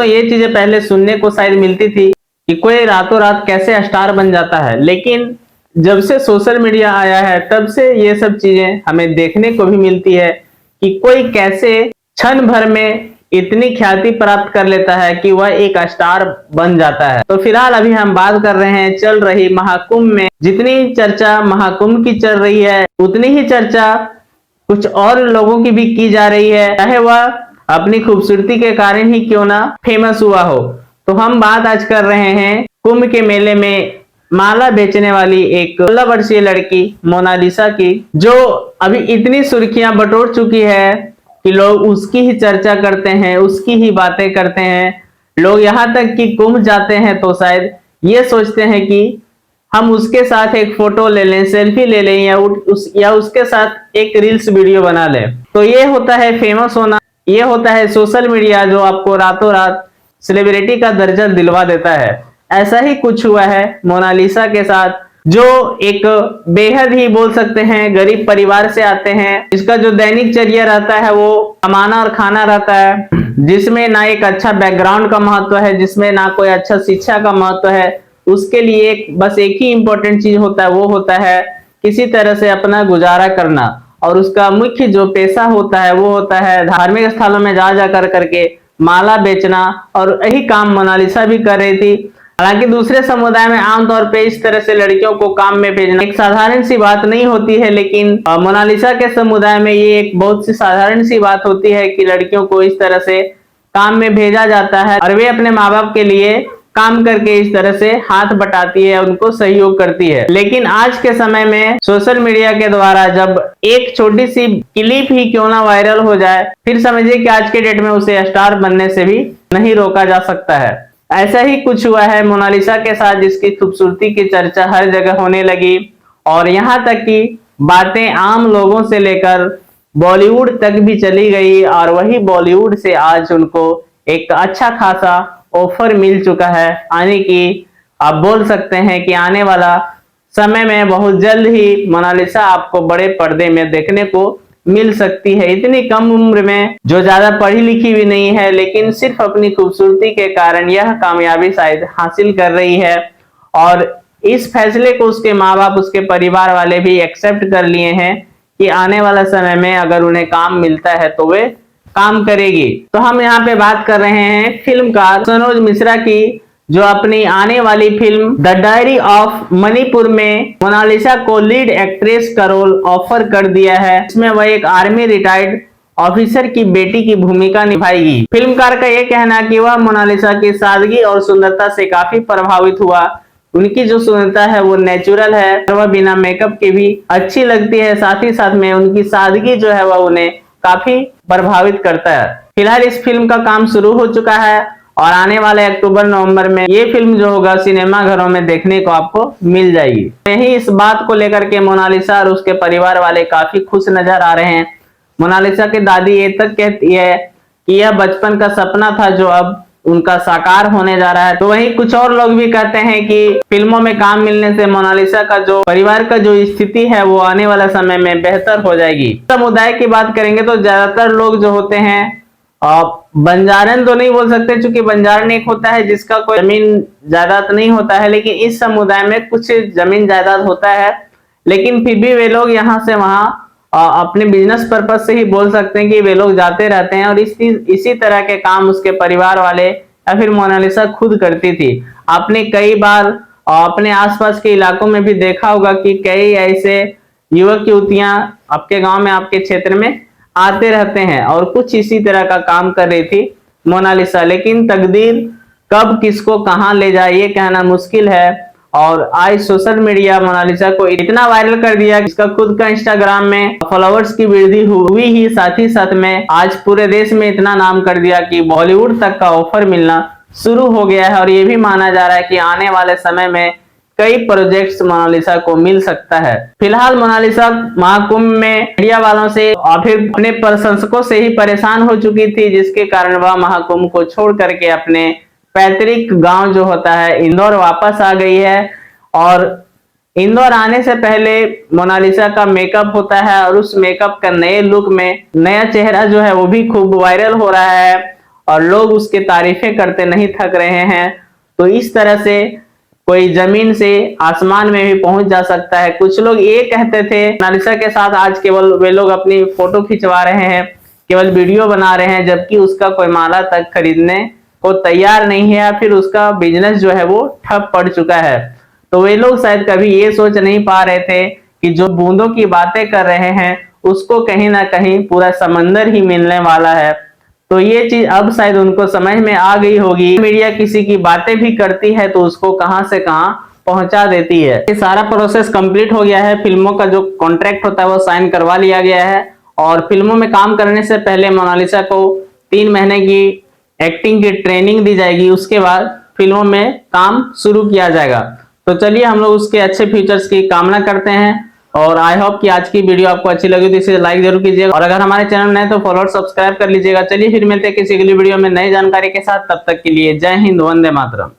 तो ये चीजें पहले सुनने को शायद मिलती थी कि कोई रातों रात कैसे स्टार बन जाता है, लेकिन जब से सोशल मीडिया आया है तब से ये सब चीजें हमें देखने को भी मिलती है कि कोई कैसे क्षण भर में इतनी ख्याति प्राप्त कर लेता है कि वह एक स्टार बन जाता है। तो फिलहाल अभी हम बात कर रहे हैं चल रही महाकुंभ में। जितनी चर्चा महाकुंभ की चल रही है उतनी ही चर्चा कुछ और लोगों की भी की जा रही है, चाहे वह अपनी खूबसूरती के कारण ही क्यों ना फेमस हुआ हो। तो हम बात आज कर रहे हैं कुंभ के मेले में माला बेचने वाली एक 16 वर्षीय लड़की मोनालिसा की, जो अभी इतनी सुर्खियां बटोर चुकी है कि लोग उसकी ही चर्चा करते हैं, उसकी ही बातें करते हैं। लोग यहाँ तक कि कुंभ जाते हैं तो शायद ये सोचते हैं कि हम उसके साथ एक फोटो ले लें, सेल्फी ले लें या उसके साथ एक रील्स वीडियो बना लें। तो ये होता है फेमस होना, ये होता है सोशल मीडिया जो आपको रातों रात सेलिब्रिटी का दर्जा दिलवा देता है। ऐसा ही कुछ हुआ है मोनालिसा के साथ, जो एक बेहद ही बोल सकते हैं गरीब परिवार से आते हैं, जिसका जो दैनिक चर्या रहता है वो कमाना और खाना रहता है, जिसमें ना एक अच्छा बैकग्राउंड का महत्व है, जिसमें ना कोई अच्छा शिक्षा का महत्व है। उसके लिए बस एक ही इंपॉर्टेंट चीज होता है, वो होता है किसी तरह से अपना गुजारा करना। और उसका मुख्य जो पेशा होता है वो होता है धार्मिक स्थलों में जा जा करके माला बेचना। और यही काम मोनालिसा भी कर रही थी। हालांकि दूसरे समुदाय में आमतौर पे इस तरह से लड़कियों को काम में भेजना एक साधारण सी बात नहीं होती है, लेकिन मोनालिसा के समुदाय में ये एक बहुत सी साधारण सी बात होती है कि लड़कियों को इस तरह से काम में भेजा जाता है और वे अपने माँ बाप के लिए काम करके इस तरह से हाथ बटाती है, उनको सहयोग करती है। लेकिन आज के समय में सोशल मीडिया के द्वारा जब एक छोटी सी क्लिप ही क्यों ना वायरल हो जाए, फिर समझिए कि आज के डेट में उसे स्टार बनने से भी नहीं रोका जा सकता है। ऐसा ही कुछ हुआ है मोनालिसा के साथ, जिसकी खूबसूरती की चर्चा हर जगह होने लगी और यहाँ तक कि बातें आम लोगों से लेकर बॉलीवुड तक भी चली गई। और वही बॉलीवुड से आज उनको एक अच्छा खासा ऑफर मिल चुका है आने की। आप बोल सकते हैं कि आने वाला समय में बहुत जल्द ही मोनालिसा आपको बड़े पर्दे में देखने को मिल सकती है। इतनी कम उम्र में, जो ज्यादा पढ़ी लिखी भी नहीं है, लेकिन सिर्फ अपनी खूबसूरती के कारण यह कामयाबी शायद हासिल कर रही है। और इस फैसले को उसके माँ बाप, उसके परिवार वाले भी एक्सेप्ट कर लिए हैं कि आने वाला समय में अगर उन्हें काम मिलता है तो वे काम करेगी। तो हम यहाँ पे बात कर रहे हैं फिल्मकार सनोज मिश्रा की, जो अपनी आने वाली film the diary of Manipur में मोनालिसा को लीड एक्ट्रेस का रोल ऑफर कर दिया है। इसमें वह एक आर्मी रिटायर्ड ऑफिसर की बेटी की भूमिका निभाएगी। फिल्मकार का यह कहना है कि वह मोनालिसा की सादगी और सुंदरता से काफी प्रभावित हुआ। उनकी जो सुंदरता है वो नेचुरल है, वह बिना मेकअप के भी अच्छी लगती है। साथ ही साथ में उनकी सादगी जो है वह उन्हें काफी प्रभावित करता है। फिलहाल इस फिल्म का काम शुरू हो चुका है और आने वाले अक्टूबर नवंबर में ये फिल्म जो होगा सिनेमा घरों में देखने को आपको मिल जाएगी। यही इस बात को लेकर के मोनालिसा और उसके परिवार वाले काफी खुश नजर आ रहे हैं। मोनालिसा की दादी ये तक कहती है कि यह बचपन का सपना था जो अब उनका साकार होने जा रहा है। तो वहीं कुछ और लोग भी कहते हैं कि फिल्मों में काम मिलने से मोनालिसा का जो परिवार का जो स्थिति है वो आने वाला समय में बेहतर हो जाएगी। समुदाय की बात करेंगे तो ज्यादातर लोग जो होते हैं बंजारन तो नहीं बोल सकते, क्योंकि बंजारन एक होता है जिसका कोई जमीन जायदाद नहीं होता है, लेकिन इस समुदाय में कुछ जमीन जायदाद होता है। लेकिन फिर भी वे लोग यहाँ से वहां अपने बिजनेस पर्पज से ही बोल सकते हैं कि वे लोग जाते रहते हैं। और इसी तरह के काम उसके परिवार वाले या फिर मोनालिसा खुद करती थी। आपने कई बार अपने आसपास के इलाकों में भी देखा होगा कि कई ऐसे युवक युवतियां आपके गांव में, आपके क्षेत्र में आते रहते हैं और कुछ इसी तरह का काम कर रही थी मोनालिसा। लेकिन तकदीर कब किसको कहां ले जाए ये कहना मुश्किल है। और आज सोशल मीडिया मोनालिसा को इतना वायरल कर दिया कि इसका खुद का इंस्टाग्राम में फॉलोअर्स की वृद्धि हुई ही, साथ ही साथ में आज पूरे देश में इतना नाम कर दिया कि बॉलीवुड तक का ऑफर मिलना शुरू हो गया है। और ये भी माना जा रहा है कि आने वाले समय में कई प्रोजेक्ट्स मोनालिसा को मिल सकता है। फिलहाल मोनालिसा महाकुंभ में मीडिया वालों से और फिर अपने प्रशंसकों से ही परेशान हो चुकी थी, जिसके कारण वह महाकुंभ को छोड़ करके अपने पैतृक गांव जो होता है इंदौर वापस आ गई है। और इंदौर आने से पहले मोनालिसा का मेकअप होता है और उस मेकअप का नए लुक में नया चेहरा जो है वो भी खूब वायरल हो रहा है। और लोग उसके तारीफें करते नहीं थक रहे हैं। तो इस तरह से कोई जमीन से आसमान में भी पहुंच जा सकता है। कुछ लोग ये कहते थे मोनालिसा के साथ आज केवल वे लोग अपनी फोटो खिंचवा रहे हैं, केवल वीडियो बना रहे हैं, जबकि उसका कोई माला तक खरीदने को तैयार नहीं है या फिर उसका बिजनेस जो है वो ठप पड़ चुका है। तो वे लोग शायद कभी ये सोच नहीं पा रहे थे कि जो बूंदों की बातें कर रहे हैं उसको कहीं ना कहीं पूरा समंदर ही मिलने वाला है। तो ये चीज अब शायद उनको समझ में आ गई होगी। मीडिया किसी की बातें भी करती है तो उसको कहां से कहां पहुंचा देती है। ये सारा प्रोसेस कंप्लीट हो गया है, फिल्मों का जो कॉन्ट्रैक्ट होता है वो साइन करवा लिया गया है और फिल्मों में काम करने से पहले मोनालिसा को 3 महीने की एक्टिंग की ट्रेनिंग दी जाएगी। उसके बाद फिल्मों में काम शुरू किया जाएगा। तो चलिए हम लोग उसके अच्छे फ्यूचर्स की कामना करते हैं और आई होप कि आज की वीडियो आपको अच्छी लगी तो इसे लाइक जरूर कीजिएगा और अगर हमारे चैनल नए तो फॉलो और सब्सक्राइब कर लीजिएगा। चलिए फिर मिलते हैं किसी अगली वीडियो में नई जानकारी के साथ, तब तक के लिए जय हिंद, वंदे मातरम।